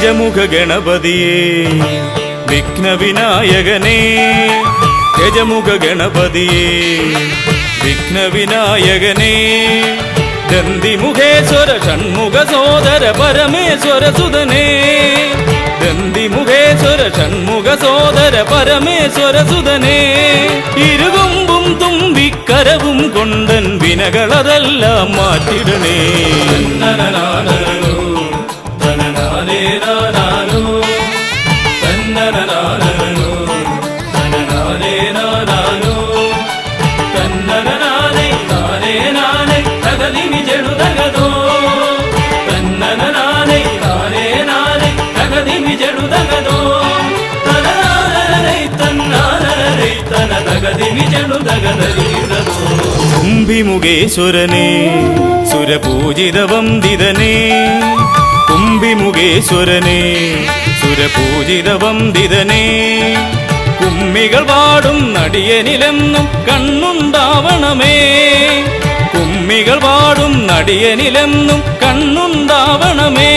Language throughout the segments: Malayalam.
ഗജമുഖ ഗണപതിയേ വിഘ്നവിനായകനേ ഗജമുഖ ഗണപതിയേ വിഘ്നവിനായകനേ ദന്തിമുഖേശ്വര ഷൺമുഖ സോദര പരമേശ്വര സുതനേ ദന്തിമുഖേശ്വര ഷൺമുഖ സോദര പരമേശ്വര സുതനേ ഇരുകൊമ്പും തുമ്പിക്കരവും കൊണ്ടൻ വിനകളതെല്ലാം മാറ്റിടണേ കുംഭിമുഖേശ്വരനേ സുരപൂജിതവന്ദിതനേ കുംഭിമുഖേശ്വരനേ സുരപൂജിതവന്ദിതനേ കുമ്മികൾ പാടും നടിയനിലെന്നും കണ്ണുണ്ടാവണമേ കുമ്മികൾ പാടും നടിയനിലെന്നും കണ്ണുണ്ടാവണമേ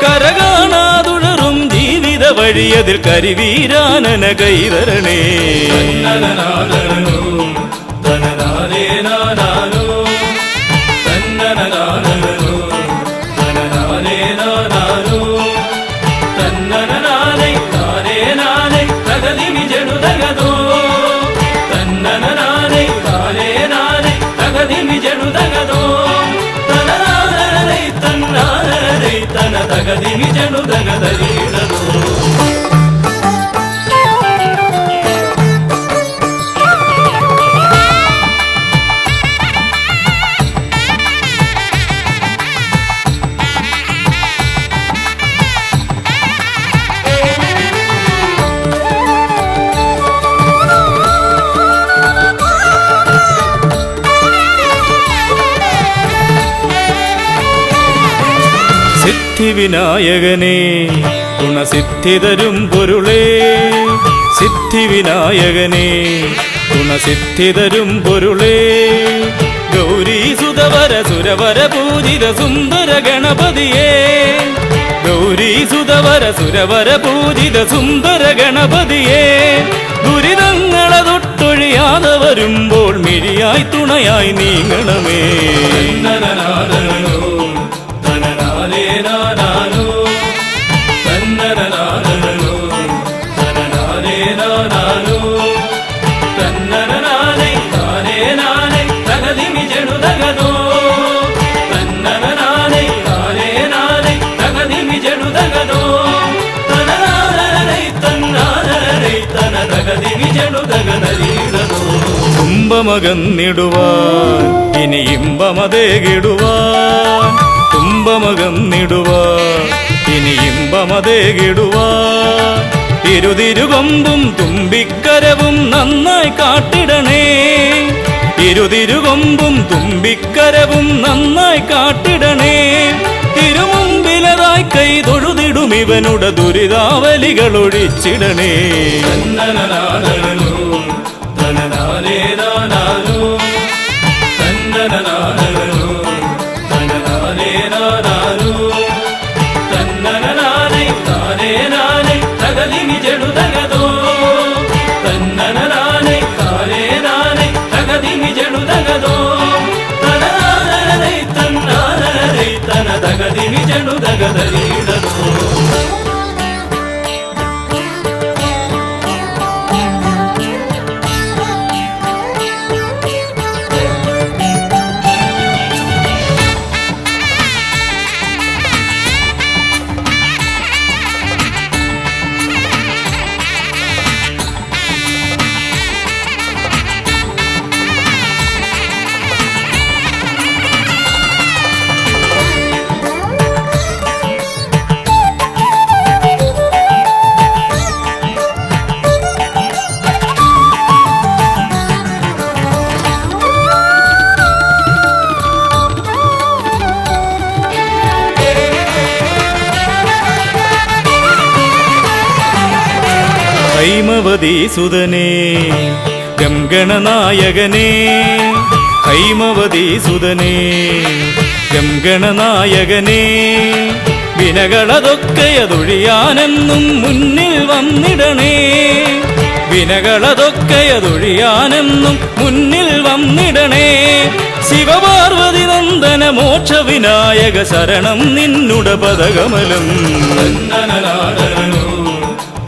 കരകാണാതുഴറും ജീവിത വഴിയതിൽ കരിവീരാനന കൈതരണേ സിദ്ധിവിനായകനേ ഗുണസിദ്ധിതരും പൊരുളേ സിദ്ധിവിനായകനേ ഗുണസിദ്ധിതരും പൊരുളേ ഗൗരീസുതവര സുരവര പൂജിത സുന്ദര ഗണപതിയേ ഗൗരീസുതവര സുരവര പൂജിത സുന്ദര ഗണപതിയേ ദുരിതങ്ങളെ തൊട്ടൊഴിയാതെ വരുമ്പോൾ മിഴിയായി തുണയായി നീങ്ങണമേ തുമ്പമകന്നിടുവാൻ ഇനി ഇമ്പമതേകിടുവാൻ തുമ്പമകന്നിടുവാൻ ഇനി ഇമ്പമതേകിടുവാൻ ഇരുതിരുകൊമ്പും തുമ്പിക്കരവും നന്നായി കാട്ടിടണേ ഇരുതിരുകൊമ്പും തുമ്പിക്കരവും നന്നായി കാട്ടിടണേ തിരുമുമ്പിലതായി കൈ തൊഴുതിടും ഇവനുടെ ദുരിതാവലികൾ ഒഴിച്ചിടണേ ഹൈമവതീസുതനേ ഗംഗണനായകനേ ഹൈമവതീസുതനേ ഗംഗണനായകനേ വിനകളതൊക്കെയതൊഴിയാനെന്നും മുന്നിൽ വന്നിടണേ. വിനകളതൊക്കെയതൊഴിയാനെന്നും മുന്നിൽ വന്നിടണേ. ശിവപാർവതി നന്ദന മോക്ഷ വിനായക ശരണം നിന്നുട പദകമലം. തന്നനനാദനോ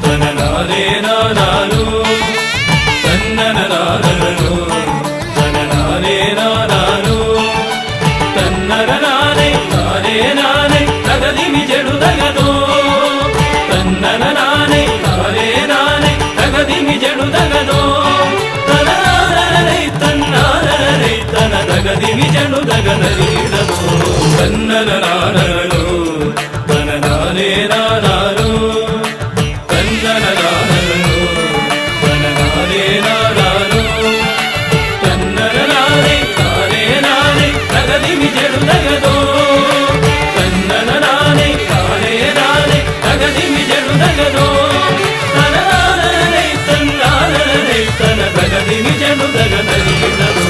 തനനാദേ നാദാനോ തന്നനനാദനോ തനനാദേ നാദാനോ തന്നനനാദേ നാദേ നാദേ തകതിമി ജടുതകതോ തന്നനനാദേ നാദേ നാദേ തകതിമി ജടുതകതോ തനനാദനേ തന്നാദനേ തന തകതിമി ജടുതകനരീടതോ തന്നനനാദനോ തനനാദേ നാദാനോ തന്നനനാദനോ തനനാദേ നാദാനോ തന്നനനാദേ നാദേ നാദേ തകതിമി ജടുതകതോ തന്നനനാദേ നാദേ നാദേ തകതിമി ജടുതകതോ തനനാദനേ തന്നാദനേ തന തകതിമി ജടുതകനരീടതോ.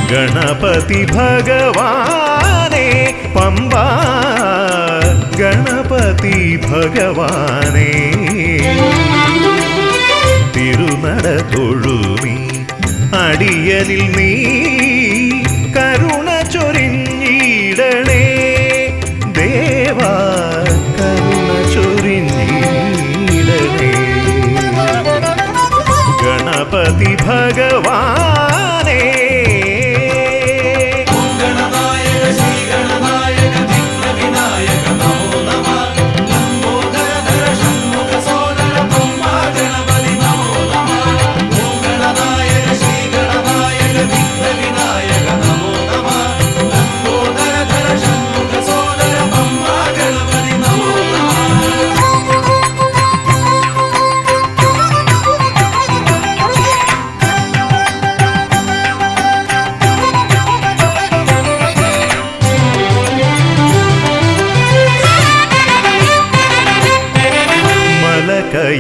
ഗണപതി ഭഗവാനേ പമ്പാ ഗണപതി ഭഗവാനേ തിരുനട തൊഴുമീ അടിയനിൽ നീ കരുണ ചൊരിഞ്ഞിടണേ ദേവാ കരുണ ചൊരിഞ്ഞിടണേ ഗണപതി ഭഗവാനേ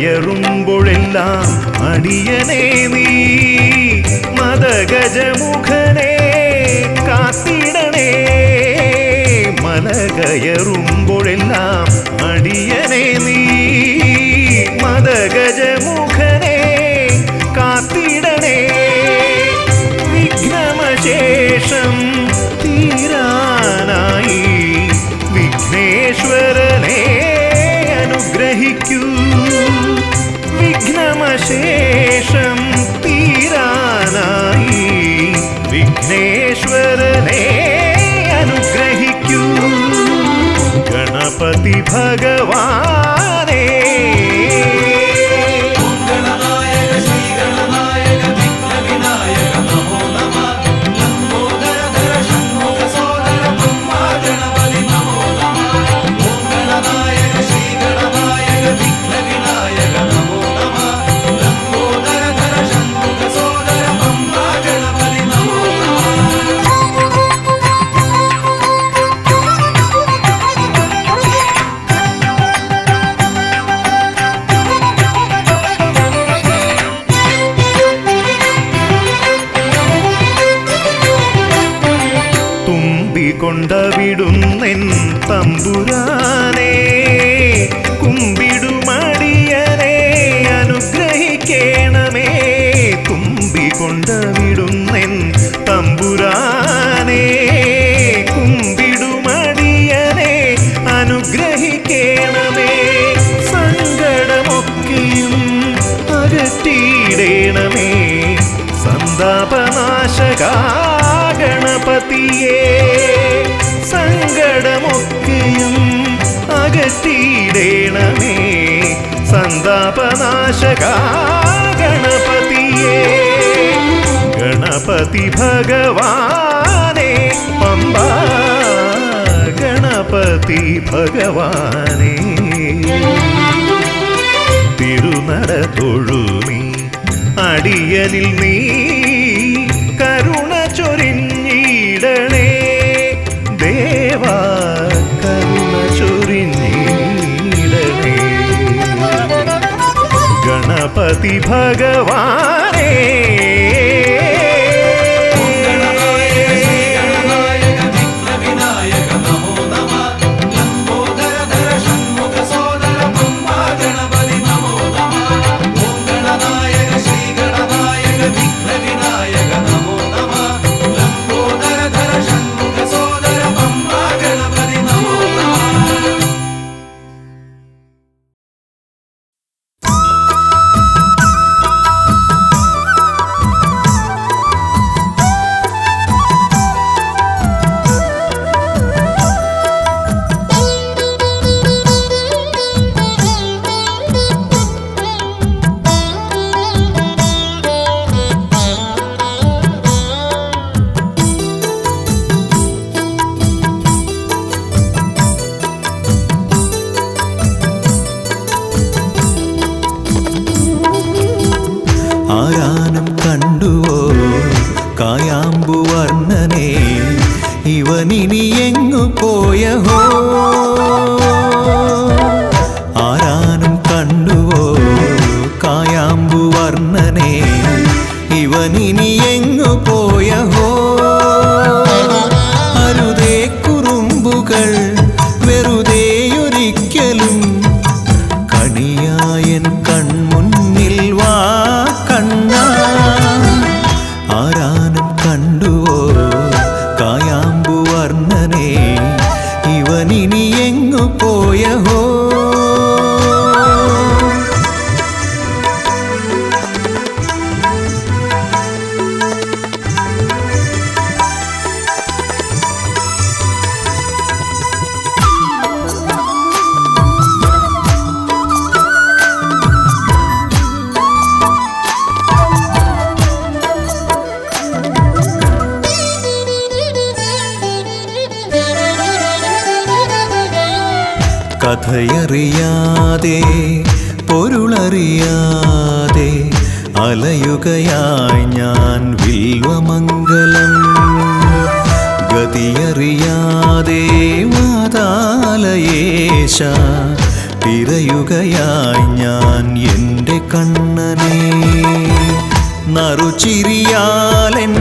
കയറുമ്പോഴെല്ലാം അടിയനേ നീ മദഗജമുഖനെ കാത്തിടണേ മല കയറുമ്പോഴെല്ലാം അടിയനേ നീ മദഗജമുഖനെ കാത്തിടണേ വിഘ്നമശേഷം തീരാനായി വിഘ്നേശ്വരനെ അനുഗ്രഹിക്കൂ വിഘ്നമശേഷം തീരാനായി വിഘ്നേശ്വരനെ അനുഗ്രഹിക്കൂ ഗണപതി ഭഗവാനേ കൊണ്ടവിടുന്നെൻ തമ്പുരാനെ കുമ്പിടുമടിയനെ അനുഗ്രഹിക്കണമേ കുമ്പികൊണ്ടവിടുന്നെൻ തമ്പുരാനെ കുമ്പിടുമടിയനെ അനുഗ്രഹിക്കണമേ സങ്കടമൊക്കെയും അകറ്റിയിടണമേ സന്താപനാശകാ ഗണപതിയേ സങ്കടമൊക്കെയും അകറ്റിയിടണമേ സന്താപനാശകാ ഗണപതിയേ ഗണപതി ഭഗവാനേ പമ്പാ ഗണപതി ഭഗവാനേ തിരുനട തൊഴുമീ അടിയനിൽ നീ കരുണ ചൊരിഞ്ഞിടണേ ദേവാ കരുണ ചൊരിഞ്ഞിടണേ ഗണപതി ഭഗവാനേ ആരാനും കണ്ടുവോ കായാമ്പുവർണ്ണനെ ഇവനിനി എങ്ങു പോയഹോ ആരാനും കണ്ടുവോ കായാമ്പുവർണ്ണനെ ഇവനിനി എങ്ങു പോയഹോ കണ്ടുവോ കായാമ്പുവർണ്ണനെ ഇവനിനി എങ്ങു പോയഹോ കഥയറിയാതെ പൊരുളറിയാതെ അലയുകയായി ഞാൻ വിൽവമംഗലം ഗതിയറിയാതെ വാതാലയേശ തിരയുകയായി ഞാൻ എൻ്റെ കണ്ണനെ നറുചിരിയാലൻ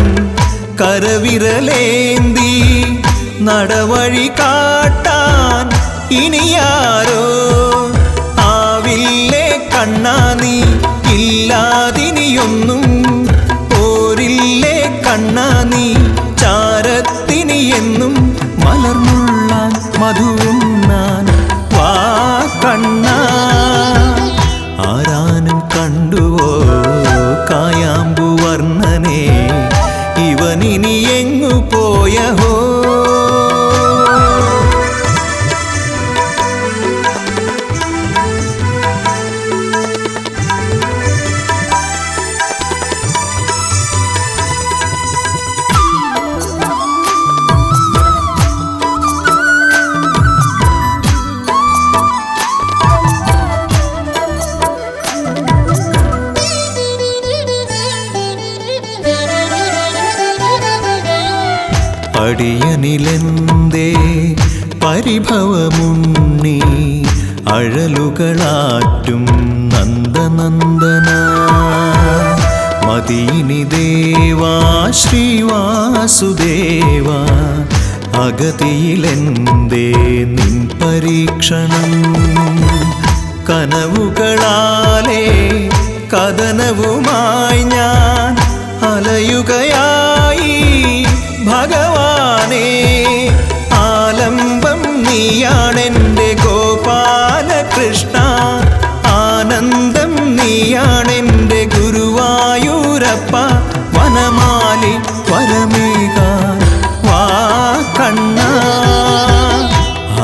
കരവിരലേന്തി നടവഴി കാട്ടാൻ ഇനിയാരോ ആവില്ലേ കണ്ണാ നീ ഇല്ലാതിനിയൊന്നും പോരില്ലേ കണ്ണാ നീ ചാരത്തിനി എന്നും മലർന്നുള്ളാൻ മധുവുണ്ണാൻ വാ കണ്ണാ ആരാനും കണ്ടുവോ കായാമ്പുവർണ്ണനെ ഇവനിനി എങ്ങു പോയഹോ അടിയനിലെന്തേ പരിഭവമുണ്ണി അഴലുകളാറ്റും നന്ദനന്ദന മദീനി ദേവാ ശ്രീവാസുദേവ അഗതിയിലെന്തേ നിൻ പരീക്ഷണം കനവുകളാലേ കഥനവുമായി ഞാൻ അലയുകയായി ഭഗവാനേ ആലംബം നീയാണെൻ്റെ ഗോപാലകൃഷ്ണ ആനന്ദം നീയാണെൻ്റെ ഗുരുവായൂരപ്പ വനമാലി വരമേകാൻ വാ കണ്ണാ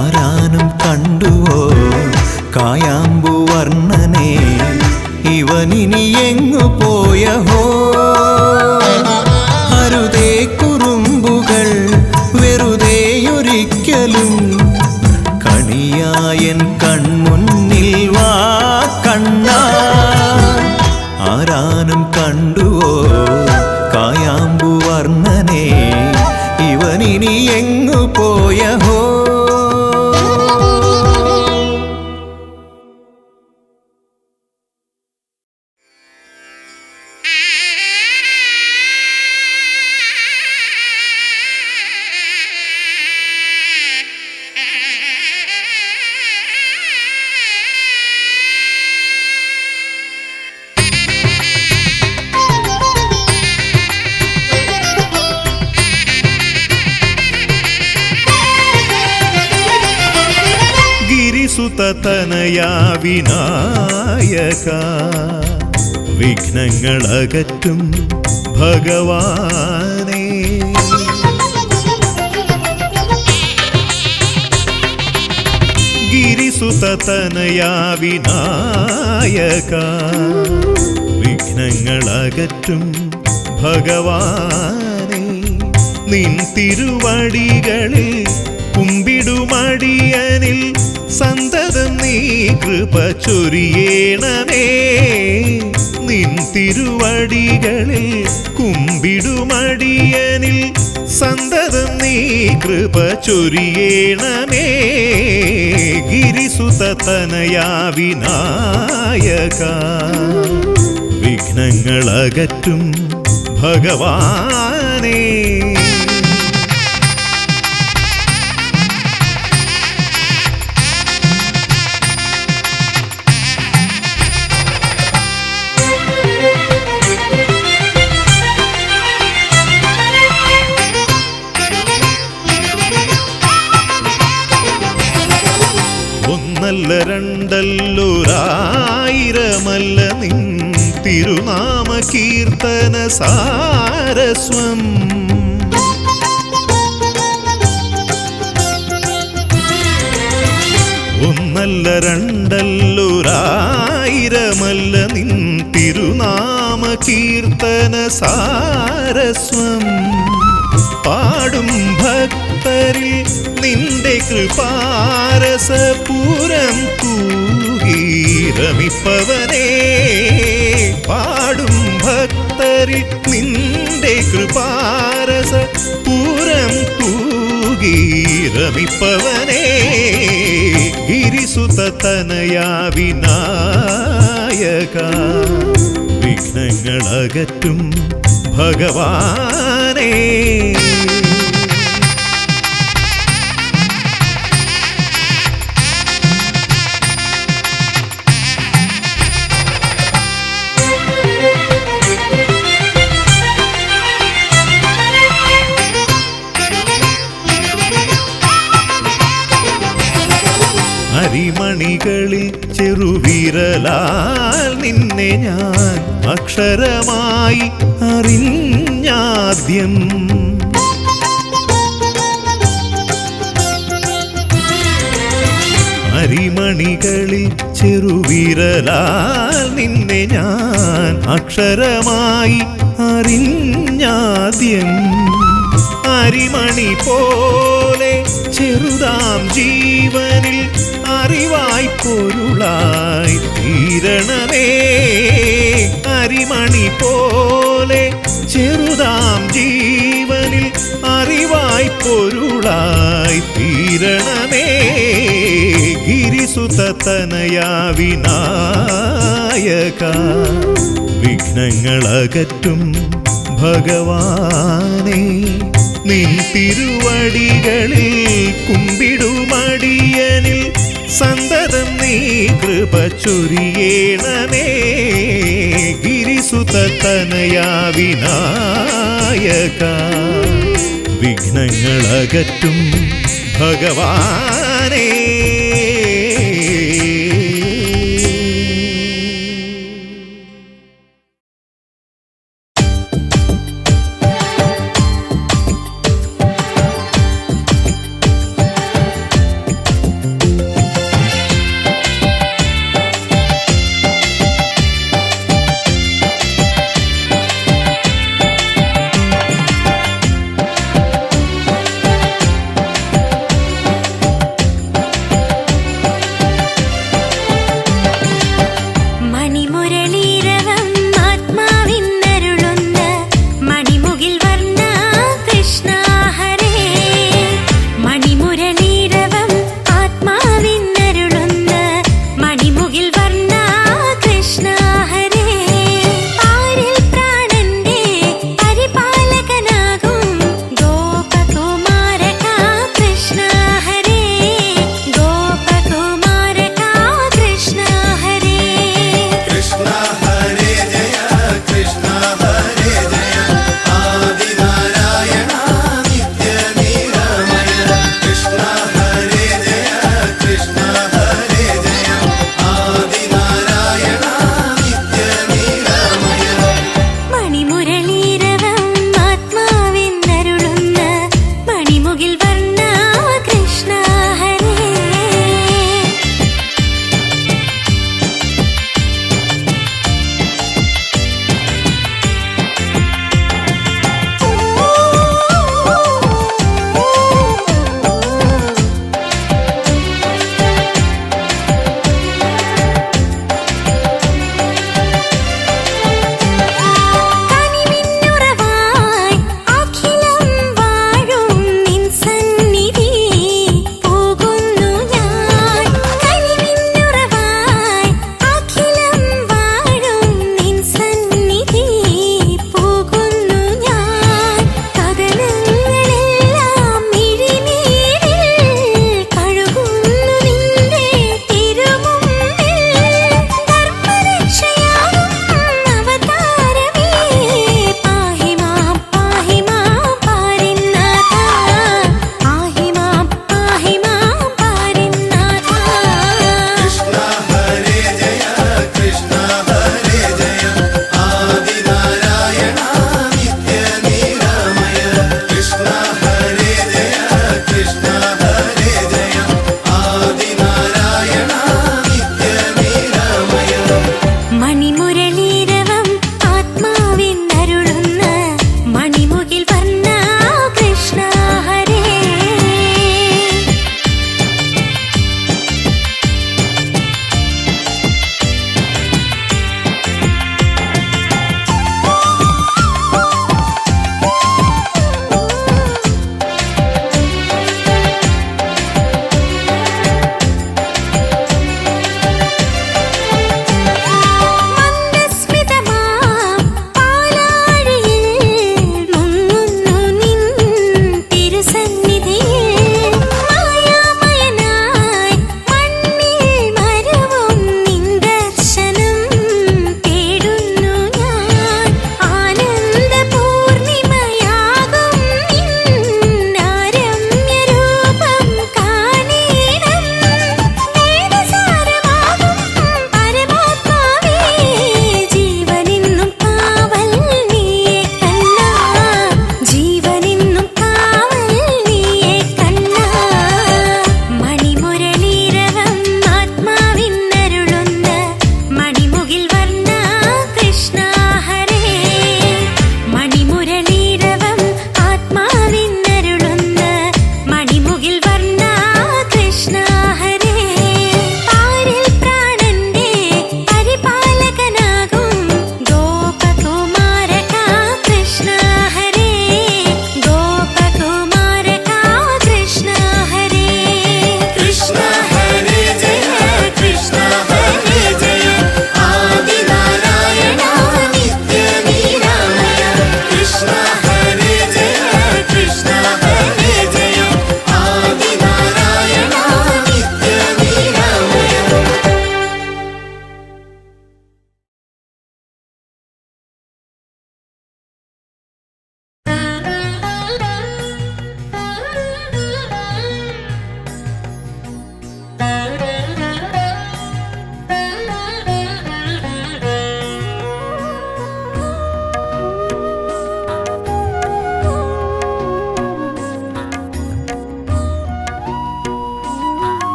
ആരാനും കണ്ടുവോ കായാമ്പുവർണ്ണനെ ഇവനിനി എങ്ങു പോയഹോ അരുതേ കുറുമ്പുകൾ വെറുതെയൊരിക്കലും കണിയായൻ കൺമുന്നിൽ വാ കണ്ണാ ആരാനും കണ്ടുവോ കായാമ്പുവർണ്ണനെ ഇവനിനി എങ്ങു പോയഹോ സുതനയാ വിനായക വിഘ്നങ്ങളകറ്റും ഭഗവാനേ ഗിരിസുതനയാ വിനായക വിഘ്നങ്ങളകറ്റും ഭഗവാനേ നിൻ തിരുവടികളിൽ കുമ്പിടുമടിയനിൽ സന്തതം നീ കൃപ ചൊരിയേണമേ നിൻ തിരുവടികളിൽ കുമ്പിടുമടിയനിൽ സന്തതം നീ കൃപ ചൊരിയേണമേ ഗിരിസുതനയാ വിനായക വിഘ്നങ്ങളകറ്റും ഭഗവാനേ ഒന്നല്ല രണ്ടല്ലൊരായിരമല്ല നിൻ തിരുനാമ കീർത്തന സാരസ്വം. ഒന്നല്ല രണ്ടല്ലൊരായിരമല്ല നിൻ തിരുനാമ കീർത്തന സാരസ്വം. പാടും ഭക്തരിൽ നിന്റെ കൃപാരസപൂരം തൂകീരമിപ്പവനേ. പാടും ഭക്തരിൽ നിന്റെ കൃപാരസപൂരം തൂകീരമിപ്പവനേ. ഗിരിസുതനയാ വിനായക വിഘ്നങ്ങളകറ്റും ഭഗവാനേ. അരിമണികളിൽ ചെറുവിരലാൽ നിന്നെ ഞാൻ അക്ഷരമായി അറിഞ്ഞാദ്യം. അരിമണികളിൽ ചെറുവിരലാൽ നിന്നെ ഞാൻ അക്ഷരമായി അറിഞ്ഞാദ്യം. അരിമണി പോലെ ചെറുതാം ജീവനിൽ അറിവായി പൊരുളായി തീരണമേ. അരിമണി പോലെ ചെറുതാം ജീവനിൽ അറിവായി പൊരുളായി തീരണമേ. ഗിരിസുതനയാ വിനായക വിഘ്നങ്ങളകറ്റും ഭഗവാനേ. നിൻ തിരുവടികളിൽ കുമ്പിടുമടിയനിൽ സന്തതം നീ കൃപ ചൊരിയേണമേ. ഗിരിസുതനയാ വിനായക വിഘ്നങ്ങളകറ്റും ഭഗവാനേ.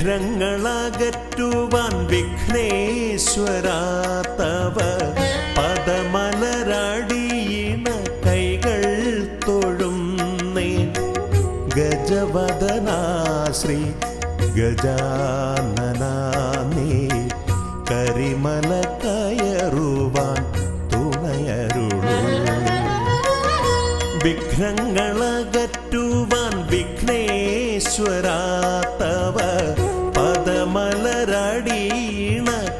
വിഘ്നങ്ങളകറ്റുവാൻ വിഘ്നേശ്വരാ തവ പദമലരടിയിണ കൈകൾ തൊഴുന്നേ. ഗജവദനാ ശ്രീ ഗജാനനാ നീ കരിമല കയറുവാൻ തുണയരുളൂ. വിഘ്നങ്ങളകറ്റുവാൻ വിഘ്നേശ്വരാ തവ പദമലരടിയിണ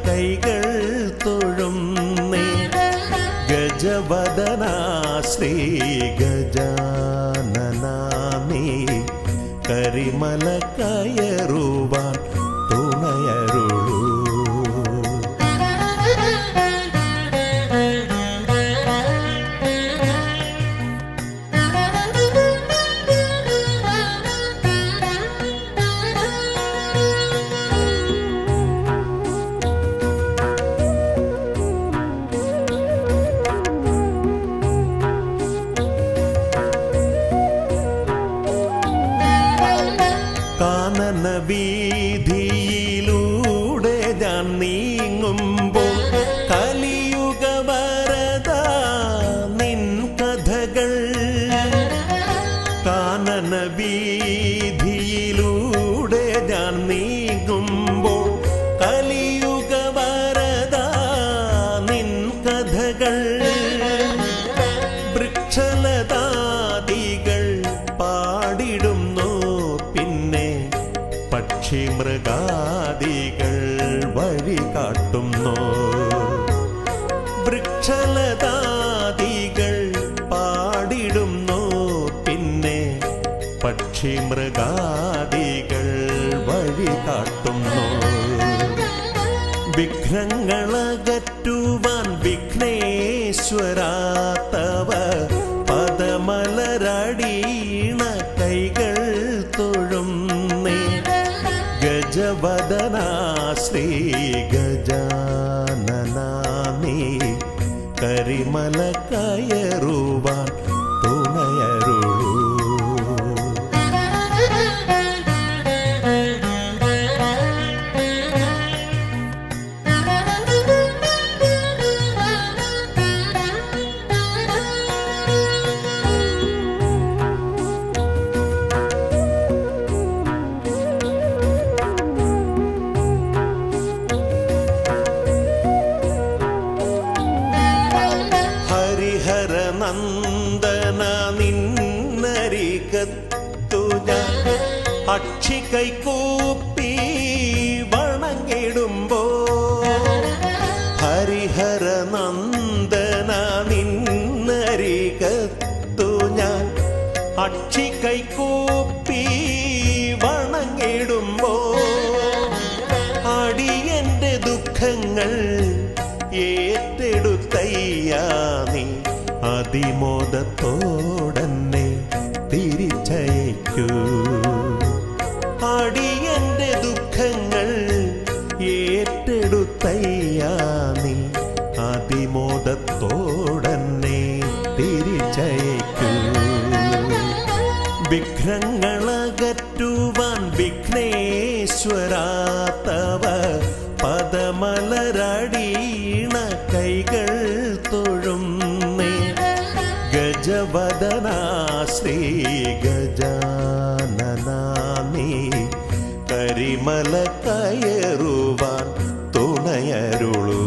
കൈകൾ തൊഴുന്നേ. ഗജവദനാ ശ്രീ ഗജാനനാ നീ കരിമല കയറുവാൻ തുണയരുളൂ. കാനന വീതിയിലൂടെ ഞാൻ നീങ്ങുമ്പോൾ കലിയുഗ വരദ നിൻ കഥകൾ. കാനന വീതിയിലൂടെ ഞാൻ നീങ്ങുമ്പോൾ കലിയുഗ വരദ നിൻ കഥകൾ. വൃക്ഷലതാദികൾ പാടിടുന്നു, പിന്നെ പക്ഷി മൃഗാദികൾ വഴി കാട്ടുന്നു. വൃക്ഷലതാദികൾ പാടിടുന്നു, പിന്നെ പക്ഷി മൃഗാദികൾ വഴി കാട്ടുന്നു. വിഘ്നങ്ങളകറ്റുവാൻ വിഘ്നേശ്വരാ തവ പദമലരടിയിണ കൈകൾ തൊഴുന്നേ. ഗജവദനാ ശ്രീ ഗജാനനാ നീ കരിമല കയറുവാൻ തുണയരുളൂ. നന്ദന നിന്നരികത്തു ഞാൻ അക്ഷി കൈകൂപ്പി വണങ്ങിടുമ്പോ. ഹരിഹര നന്ദന നിന്നരികത്തു ഞാൻ അക്ഷി കൈകൂപ്പി വണങ്ങിടുമ്പോ. അടിയന്റെ ദുഃഖങ്ങൾ ഏറ്റെടുത്തയ്യാ നീ അതിമോദത്തോടന്നെ തിരിച്ചയക്കൂ. അടിയന്റെ ദുഃഖങ്ങൾ ഏറ്റെടുത്തയ്യാ നീ അതിമോദത്തോടന്നെ തിരിച്ചയക്കൂ. വിഘ്നങ്ങളകറ്റുവാൻ വിഘ്നേശ്വരാ തവ പദമലരടിയിണ കൈകൾ തൊഴുന്നേ. ഗജവദനാ ശ്രീ ഗജാനനാ നീ കരിമല കയറുവാൻ തുണയരുളൂ.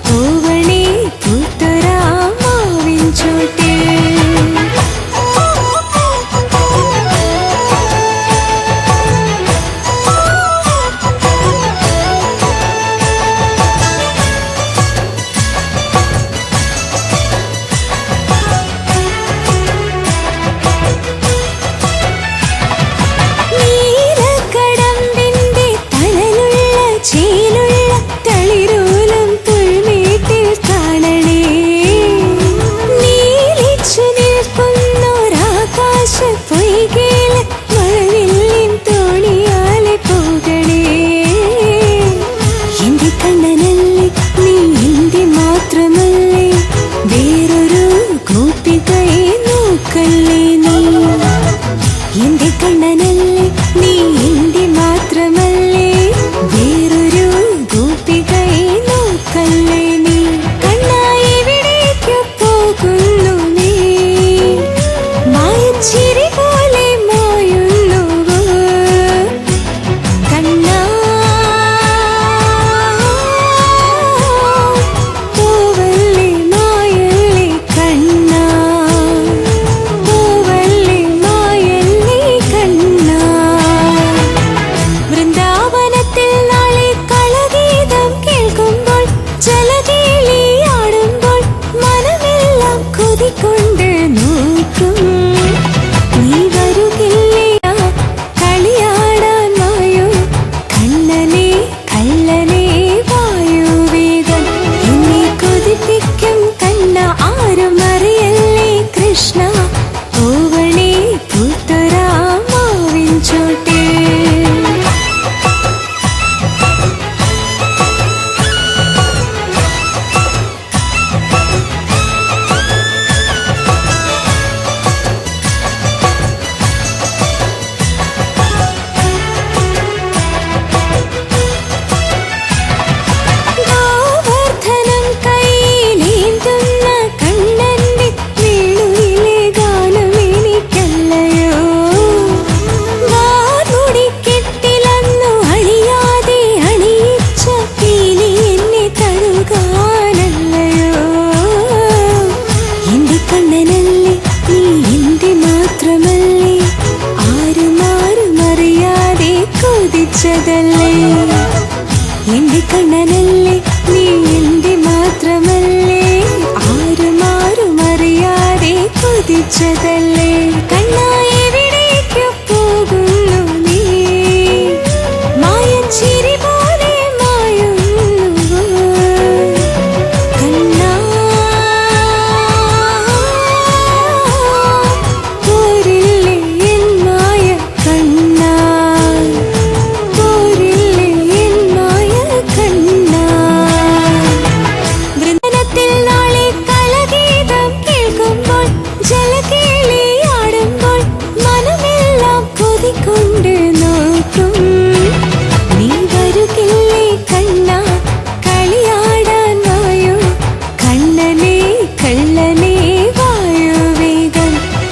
പൂവണി പൂത്തൊരാ മാവിൻ ചോട്ടിൽ. നീലക്കടമ്പിന്റെ തണലുള്ള ചേലുള്ള തളിരൂലം പുൽമേട്ടിൽ കാണണേ. നീലിച്ചു നിൽക്കുന്നൊരാകാശ പൊയ്കയിൽ മഴവില്ലിൻ തോണിയാലെ പോകണേ. എന്റെ കണ്ണനല്ലേ നീ എന്റെ മാത്രമല്ലേ, വേറൊരു ഗോപികയെ നോക്കല്ലേ നീ. എന്റെ കണ്ണനല്ലേ നീ എന്റെ മാത്രമല്ലേ, വേറൊരു ഗോപികയെ നോക്കല്ലേ നീ. കണ്ണായി എവിടേക്കു പോകുന്നു നീ, മായച്ചിരി പോലെ മായുന്നുവോ കണ്ണാ. പൂവല്ലേ മായല്ലേ കണ്ണാ, പൂവല്ലേ മായല്ലേ കണ്ണാ. വൃന്ദാവനത്തിൽ നാളെ കളഗീതം കേൾക്കുമ്പോൾ, ജലകേളിയാടുമ്പോൾ മനമെല്ലാം കൊതികൊണ്ട് നോക്കും. നീ വരുകില്ലയാ കളിയാടാൻ വായോ കണ്ണനെ കള്ളനെ വായു വേഗം. എന്നെ കൊതിപ്പിക്കും കണ്ണ ആരും അറിയല്ലേ കൃഷ്ണ, പൂവണി പൂത്തൊരാ മാവിൻ ചോട്ടിൽ. ഗോവർദ്ധനം കയ്യിലേന്തുന്ന കണ്ണന്റെ വേണുവിലെ ഗാനം എനിക്കല്ലയോ. വാർമുടിക്കെട്ടിലന്നു അണിയാതെ അണിയിച്ച പീലി എന്നെ തഴുകാനല്ലയോ. എന്റെ കണ്ണനല്ലേ നീ എന്റെ മാത്രമല്ലേ, ആരും അറിയാതെ കൊതിച്ചതല്ലേ. എന്റെ കണ്ണനല്ലേ നീ എന്റെ മാത്രമല്ലേ, ആരും അറിയാതെ കൊതിച്ചതല്ലേ. കണ്ണായി എവിടേക്കു പോകുന്നു നീ, മായച്ചിരി പോലെ മായുന്നുവോ കണ്ണാ. പോരില്ലേ എൻ മായ കണ്ണാ, പോരില്ലേ എൻ മായ കണ്ണാ. വൃന്ദനത്തിൽ നാളെ കളഗീതം കേൾക്കുമ്പോൾ, ജലകേളിയാടുമ്പോൾ മനമെല്ലാം കൊതികൊണ്ട് നോക്കും. നീ വരുകില്ലേ കണ്ണ കളിയാടാൻ വായോ കണ്ണനെ കള്ളനെ വായു വേഗം.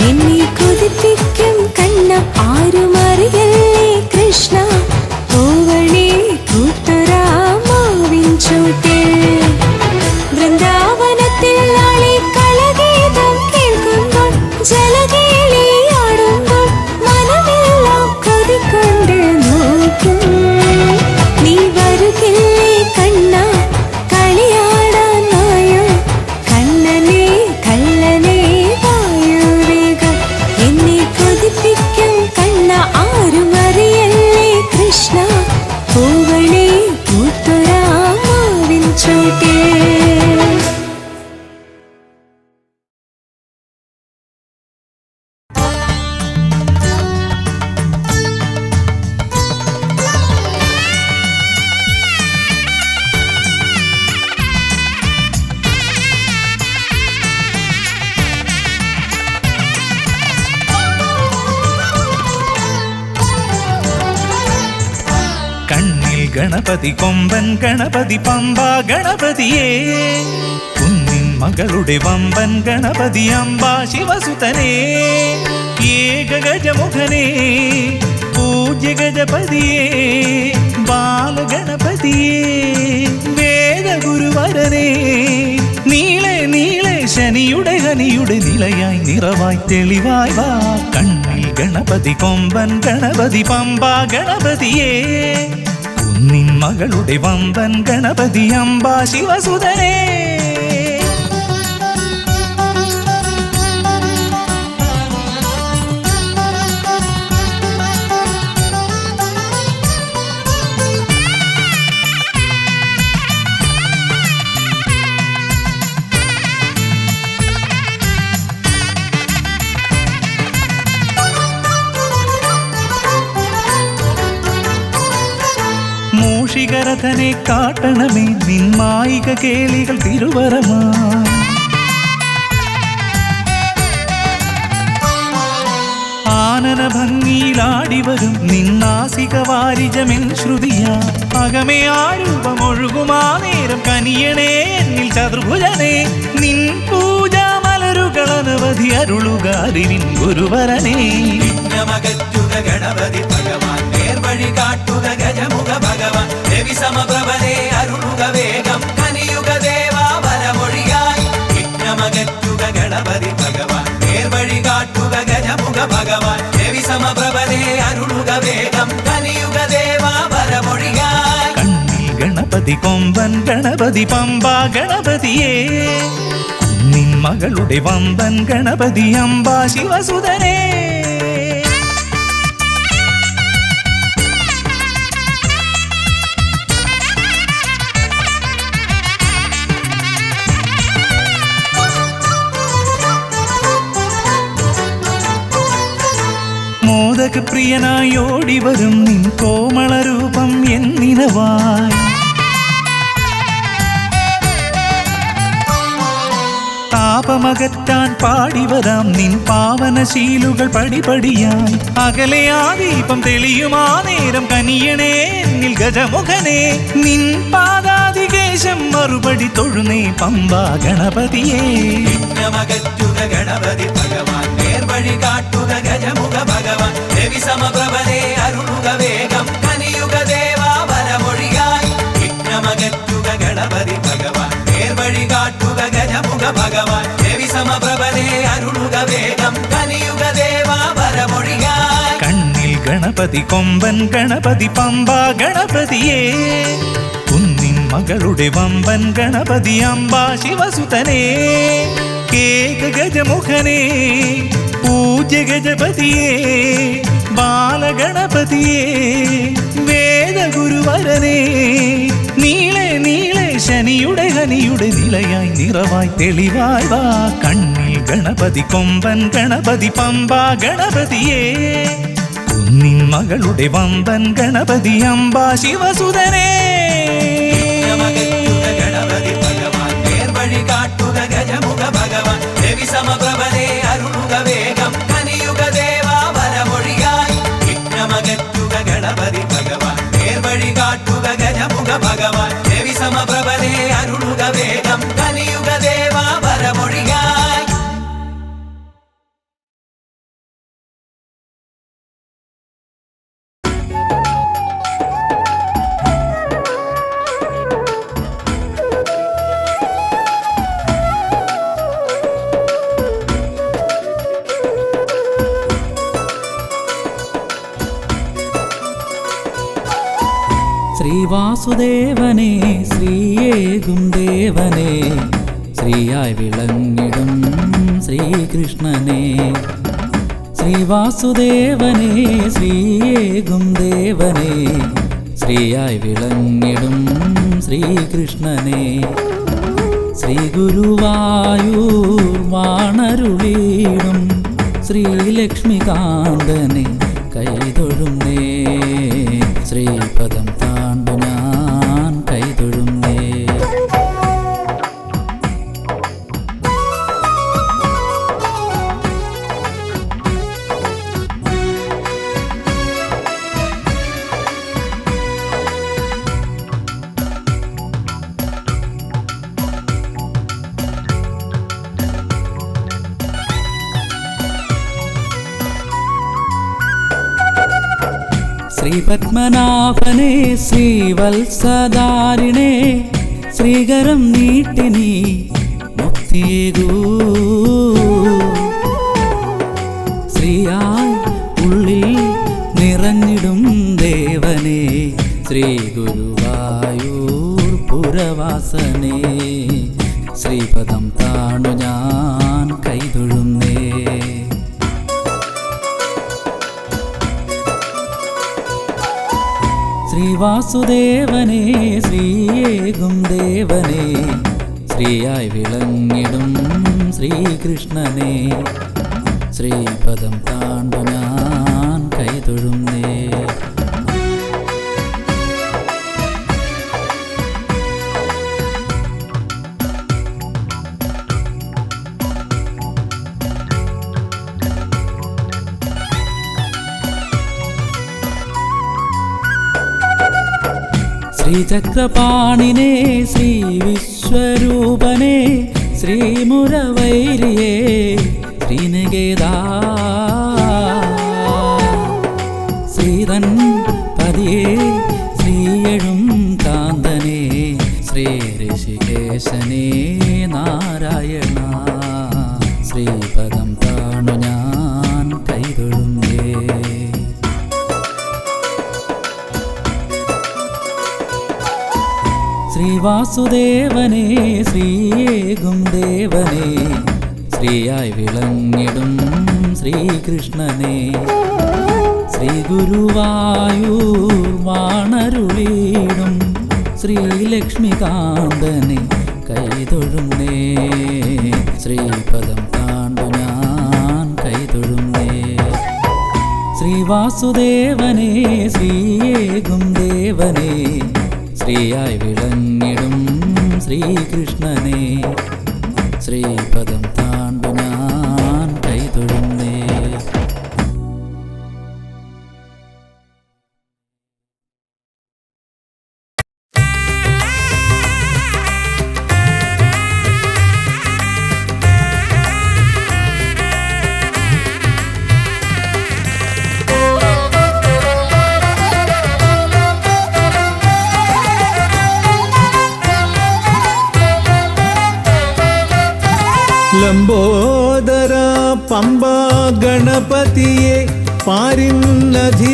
എന്നെ കൊതിപ്പിക്കും കണ്ണ ആരും അറിയല്ലേ കൃഷ്ണ, പൂവണി പൂത്തൊരാ മാവിൻ ചോട്ടിൽ. വൃന്ദാവനത്തിൽ നാളെ കളഗീതം കേൾക്കുമ്പോൾ, ജലകേളിയാടുമ്പോൾ മനമെല്ലാം കൊതികൊണ്ട് നോക്കും. നീ വരുകില്ലേ കണ്ണ കളിയാടാൻ വായോ കണ്ണനെ കള്ളനെ വായു വേഗം. എന്നെ കൊതിപ്പിക്കും കണ്ണ ആരും അറിയല്ലേ കൃഷ്ണ, പൂവണി പൂത്തൊരാ മാവിൻ ചോട്ടിൽ. കണ്ണിൽ ഗണപതി കൊമ്പൻ ഗണപതി പമ്പാ ഗണപതിയേ, കുന്നിൻ മകളുടെ വമ്പൻ ഗണപതി അംബാ ശിവസുതനേ. ഏകഗജമുഖനേ പൂജ്യ ഗജപതിയേ, ബാലഗണപതിയേ, വേദ വേദഗുരുവരനെ നീളെ നീളെ ശനിയുടെ ഹനിയുടെ നിലയായി നിറവായി തെളിവായി വാ കണ്ണിൽ ഗണപതി കൊമ്പൻ ഗണപതി പമ്പ ഗണപതിയേ കുന്നിൻ മകളുടെ വമ്പൻ ഗണപതി അംബ ശിവസുതനേ മൂഷികരഥനെ കാട്ടണമേ നിന്മായിക കേളികൾ തിരുവരമാ ആനന ഭംഗിയിലാടിവരും നിന്നാസിക വാരിജമെൻ ശ്രുതിയാ അകമേ ആരൂപമൊഴുകുമാ നേരം കനിയണേ എന്നിൽ ചതുർഭുജനേ നിൻ പൂജ മലരുകൾ അനവധി അരുളുകാരിൻ ഗുരുവരനേ ഗണപതി ഭഗവാൻ നേർവഴി കാട്ടുക ഗജമുഖ ഭഗവാൻ രവി സമപ്രഭനെ അരുളുക വേഗം കനിയുക ദേവാ വരമൊഴിയായി വിഘ്നമകറ്റുക ഗണപതി ഭഗവാൻ നേർവഴി കാട്ടുക ഗജമുഖ ഭഗവാൻ രവി സമപ്രഭനെ അരുളുക വേഗം കനിയുക ദേവാ വരമൊഴിയായി കണ്ണിൽ ഗണപതി കൊമ്പൻ ഗണപതി പമ്പ ഗണപതിയേ കുന്നിൻ മകളുടെ വമ്പൻ ഗണപതി അംബ ശിവസുതനേ മോദക പ്രിയനായി ഓടിവരും നിൻ കോമളരൂപം എന്നിനവായി താപമകറ്റാൻ പാടിവരാം നിൻ പാവനശീലുകൾ പടിപടിയായി അകലെ ആ ദീപം തെളിയുമാ നേരം കനിയണേ എന്നിൽ ഗജമുഖനെ നിൻ പാദാതികേശം മറുപടി തൊഴുന്നേ പമ്പ ഗണപതിയേ വിഘ്നമകറ്റുക ഗണപതി ഭഗവാൻ നേർവഴി കാട്ടുക ഗജമുഖ ഭഗവാൻ രവി സമപ്രഭനെ അരുളുക വേഗം കനിയുക ദേവാ വരമൊഴിയായി വിഘ്നമകറ്റുക ഗണപതി ഭഗവാൻ നേർവഴി കാട്ടുക ഗജമുഖ ഭഗവാൻ രവി സമപ്രഭനെ അരുളുക വേഗം കനിയുക ദേവാ വരമൊഴിയായി കണ്ണിൽ ഗണപതി കൊമ്പൻ ഗണപതി പമ്പ ഗണപതിയേ കുന്നിൻ മകളുടെ വമ്പൻ ഗണപതി അംബ ശിവസുതനേ കേക ഗജമുഖനേ പൂജ്യ ഗജപതിയേ ബാലഗണപതിയേ വേദഗുരുവരനേ നീളെ നീളെ ശനിയുടെ ഹനിയുടെ നിലയായി നിറവായി തെളിവായി വാ കണ്ണിൽ ഗണപതി കൊമ്പൻ ഗണപതി പമ്പ ഗണപതിയേ കുന്നിൻ മകളുടെ വമ്പൻ ഗണപതി അംബ ശിവസുതനേ ഗണപതി ഭഗവാൻ നേർവഴി കാട്ടുക ഗജമുഖ ഭഗവാൻ രവി സമപ്രഭനെ അരുളുക വേഗം കനിയുക ദേവാ വരമൊഴിയായി വിഘ്നമകറ്റുക ഗണപതി ഭഗവാൻ നേർവഴി കാട്ടുക ഗജമുഖ ഭഗവാൻ രവി സമപ്രഭനെ അരുളുക വേഗം കനിയുക ദേവാ വരമൊഴിയായി ശ്രീവാസുദേവനെ ശ്രീയേകും ദേവനെ ശ്രീയായി വിളങ്ങിടും ശ്രീകൃഷ്ണനെ ശ്രീവാസുദേവനെ ശ്രീയേകും ദേവനെ ശ്രീയായി വിളങ്ങിടും ശ്രീകൃഷ്ണനെ ശ്രീഗുരുവായൂർ വാണരുളീടും ശ്രീലക്ഷ്മികാന്തനെ കൈതൊഴുന്നേ ശ്രീപദം താണ്ടു ഞാൻ കൈതൊഴുന്നേ ശ്രീപത്മനാഭനെ ശ്രീവത്സദാരിണേ ശ്രീകരം നീട്ടി നീ മുക്തിയേകൂ. ശ്രീയായി ഉള്ളിൽ നിറഞ്ഞിടും ദേവനേ, ശ്രീ ഗുരുവായൂർ പുരവാസനേ, ശ്രീപദം താണു ഞാൻ കൈതൊഴുന്നേ. ശ്രീവാസുദേവനേ, ശ്രീയേകും ദേവനേ, ശ്രീയായി വിളങ്ങിടും ശ്രീകൃഷ്ണനേ, ശ്രീപദം താണ്ടു ഞാൻ കൈതൊഴുന്നേ. ശ്രീചക്രപാണിനേ, ശ്രീ വിശ്വരൂപനേ, ശ്രീമുരവൈരിയേ, ശ്രീനികേതാ, ശ്രീതൻ പതിയേ, ശ്രീയഴും കാന്തനേ, ശ്രീ ഋഷികേശനേ നാരായണ, ശ്രീപദം താണു ഞാൻ കൈതൊഴുന്നേ. ശ്രീവാസുദേവനേ, ശ്രീയേകും ദേവനേ, ശ്രീയായി വിളങ്ങിടും ശ്രീകൃഷ്ണനേ, ശ്രീ ഗുരുവായൂർ വാണരുളിയിടും ശ്രീലക്ഷ്മികാന്തനെ കൈതൊഴുന്നേ. ശ്രീപദം താണ്ടു ഞാൻ കൈതൊഴുന്നേ. ശ്രീവാസുദേവനേ, ശ്രീയേകും ദേവനേ, ശ്രീയായി വിളങ്ങിടും ശ്രീകൃഷ്ണനേ, ശ്രീപദം താണ്ടു ഞാൻ കൈതൊഴുന്നേ. ലംബോദര പമ്പ ഗണപതിയെ, പാരിന്നധിപതിയെ,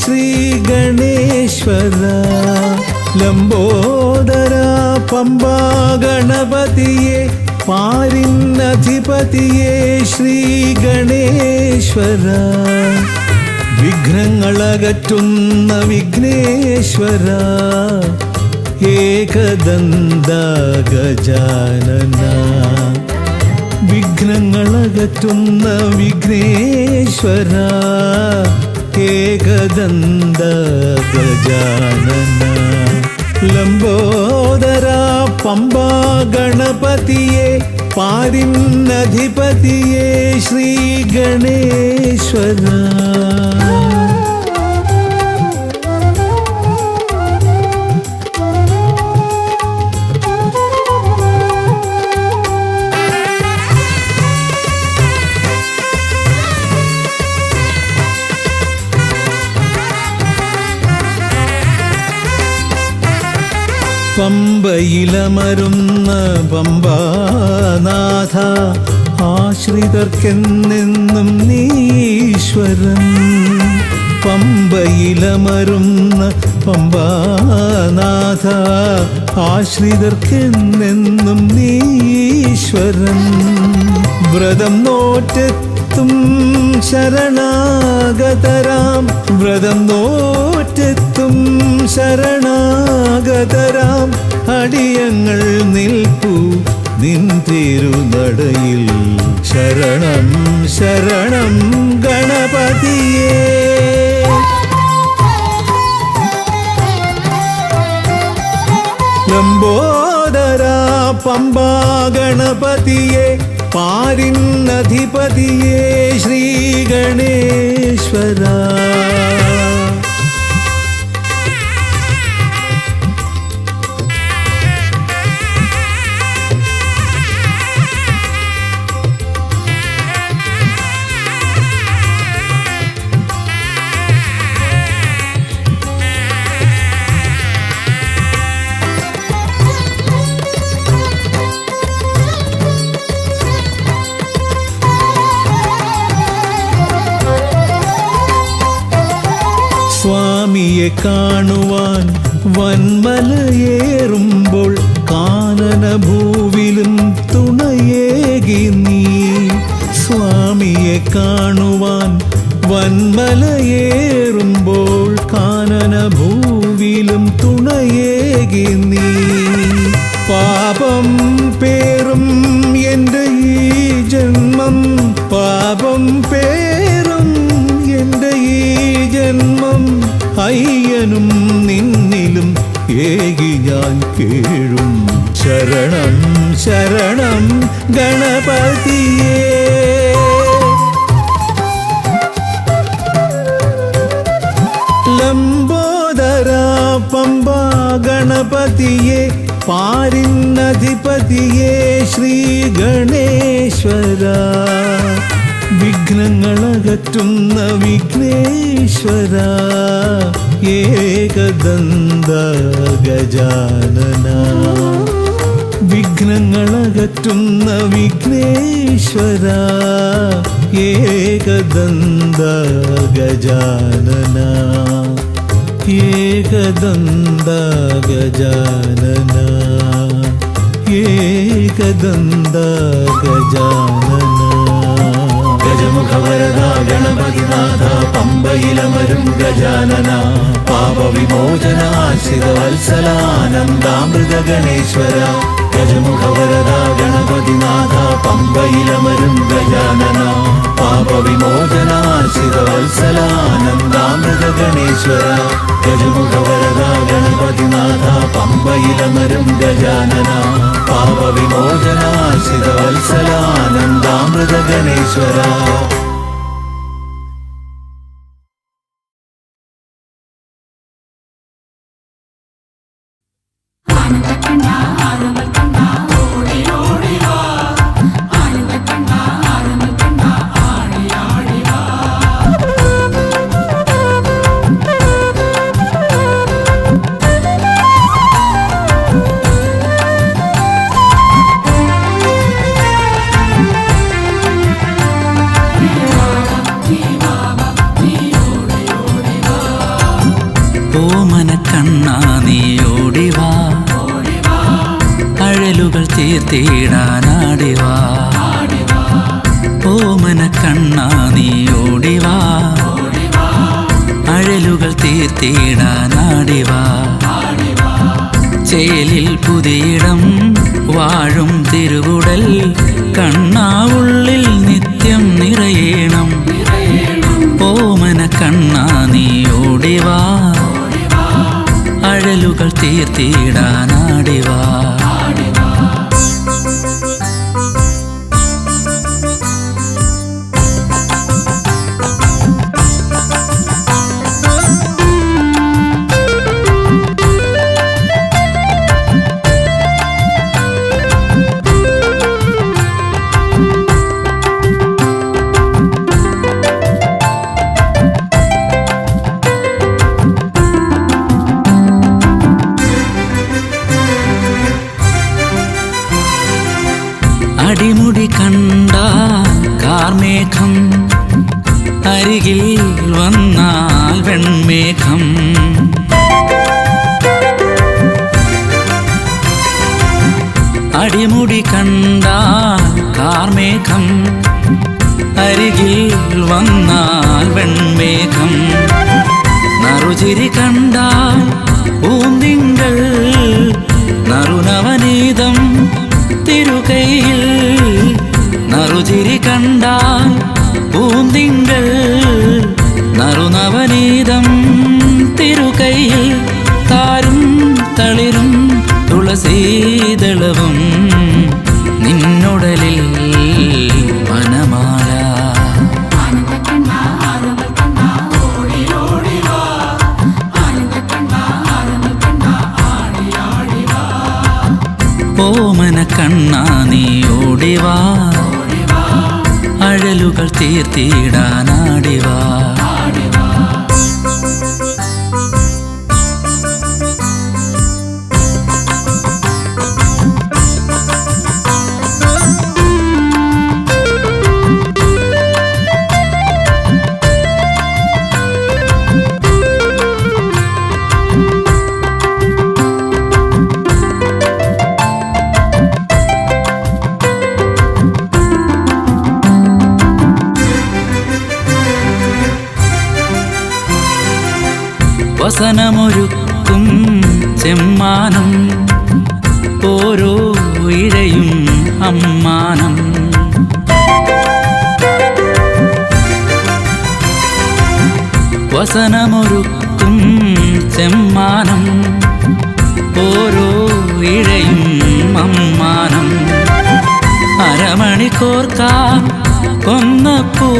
ശ്രീ ഗണേശ്വര. ലംബോദര പമ്പ ഗണപതിയെ, പാരിന്നധിപതിയെ, ശ്രീ ഗണേശ്വര. വിഘ്നങ്ങളകറ്റുന്ന വിഘ്നേശ്വര, ഏകദന്ത ഗജാനന. വിഘ്നങ്ങളകറ്റുന്ന വിഘ്നേശ്വര, ഏകദന്ത ഗജാനന. ലംബോദര പമ്പ ഗണപതിയെ, പാരിന്നധിപതിയെ, ശ്രീ ഗണേശ്വര. പമ്പയിലമരുന്ന പമ്പാനാഥ, ആശ്രിതർക്കെന്നെന്നും നീശ്വരൻ. പമ്പയിലമരുന്ന പമ്പാനാഥ, ആശ്രിതർക്കെന്നെന്നും നീശ്വരൻ. വ്രതം നോറ്റെത്തും ശരണാഗതരാം, വ്രതം നോറ്റെത്തും ശരണാഗതരാം അടിയങ്ങൾ നിൽപ്പു നിൻ തിരുനടയിൽ. ശരണം ശരണം ഗണപതിയേ. ലംബോദര പമ്പ ഗണപതിയെ, പാരിന്നധിപതിയെ, ശ്രീ ഗണേശ്വര. സ്വാമിയെ കാണുവാൻ വന്മലയേറുമ്പോൾ കാനനഭൂവിലും തുണയേകി നീ. സ്വാമിയെ കാണുവാൻ വന്മലയേറുമ്പോൾ കാനനഭൂവിലും തുണയേകി നീ. പാപം പേറും എൻ്റെ ഈ ജന്മം, പാപം പേറും എൻ്റെ ഈ ജന്മം, അയ്യനും നിന്നിലും ഏകി ഞാൻ കേഴും. ശരണം ശരണം ഗണപതിയേ. ലംബോദര പമ്പാ ഗണപതിയേ, പാരിന്നധിപതിയേ ശ്രീ ഗണേശ്വര. വിഘ്നങ്ങളകറ്റുന്ന വിഘ്നേശ്വര, ഏകദന്ത ഗജാനന. വിഘ്നങ്ങളകറ്റുന്ന വിഘ്നേശ്വര, ഏകദന്ത ഗജാനന. ഏകദന്ത ഗജാനന, ഏകദന്ത ഗജാനന. ഗജമുഖവരദ ഗണപതിനാഥ, പമ്പയിലമരും ഗജാനന. പാപവിമോചന ആശ്രിതവത്സലാനന്ദാമൃത ഗണേശ്വര. ഗജമുഖവരദ ഗണപതിനാഥ, പമ്പയിലമരും ഗജാനന. പാപവിമോചന ആശ്രിതവത്സലാനന്ദാമൃത ഗണേശ്വര. ഗജമുഖവരദ ഗണപതിനാഥ, പമ്പയിലമരും ഗജാനന. പാപവിമോചന ആശ്രിതവത്സലാനന്ദാമൃത ഗണേശ്വര. ഓമനക്കണ്ണാ നീ ഓടിവാ, അഴലുകൾ തീർത്തിടാനാടിവാ. ഓമനക്കണ്ണാ നീ ഓടിവാ, അഴലുകൾ തീർത്തിടാനാടിവാ. ചേലിൽ പുതിയിടം വാഴും തിരുവുടൽ, കണ്ണാവുള്ളിൽ നിത്യം നിറയേണം. ഓമനക്കണ്ണാ നീ ഓടിവാ, അഴലുകൾ തീർത്തിടാനാടിവാ. അടിമുടി കണ്ട കാർമേഘം, അരികിൽ വന്നാൽ വെൺമേഘം. അടിമുടി കണ്ട കാർമേഘം, അരികിൽ വന്നാൽ വെൺമേഘം. നറുചിരി കണ്ടാൽ പൂന്തിങ്കൾ, നറുനവനീതം തിരുകൈയിൽ. നറുചിരി കണ്ടാൽ പൂന്തിങ്കൾ, നറുനവനീതം തിരുകൈയിൽ. താരും തളിരും തുളസീദളവും നിന്നുടലിൽ വനമാല. ഓമനക്കണ്ണാ നീ ഓടിവാ, അഴലുകൾ തീർത്തിടാനാടിവാ. വസനമൊരുക്കും ചെമ്മാനം ഓരോ ഇഴയും അമ്മാനം വസനമൊരുക്കും ചെമ്മാനം ഓരോ ഇഴയും അമ്മാനം അരമണിക്കോർക്കാൻ കൊന്നപ്പൂ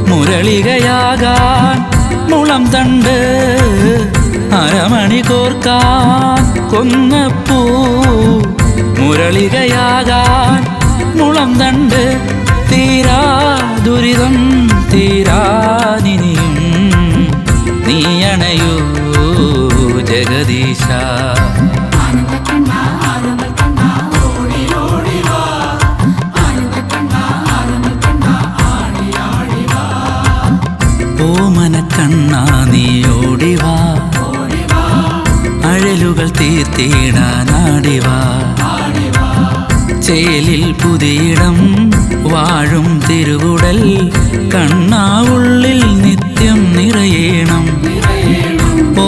മുരളികയാകാൻ മുളം തണ്ട് അരമണിക്കോർക്കാൻ കൊന്നപ്പൂ മുരളികയാകാൻ മുളം തണ്ട് തീരാ ദുരിതം തീരാനിനിയും നീയണയോ ജഗദീശ ഓമനക്കണ്ണാ നീ ഓടിവാ അഴലുകൾ തീർത്തിടാനാടിവാ ചേലിൽ പുതിയിടം വാഴും തിരുവുടൽ കണ്ണാ ഉള്ളിൽ നിത്യം നിറയേണം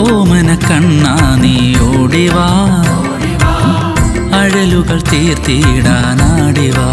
ഓമനക്കണ്ണാ നീ ഓടിവാ അഴലുകൾ തീർത്തിടാനാടിവാ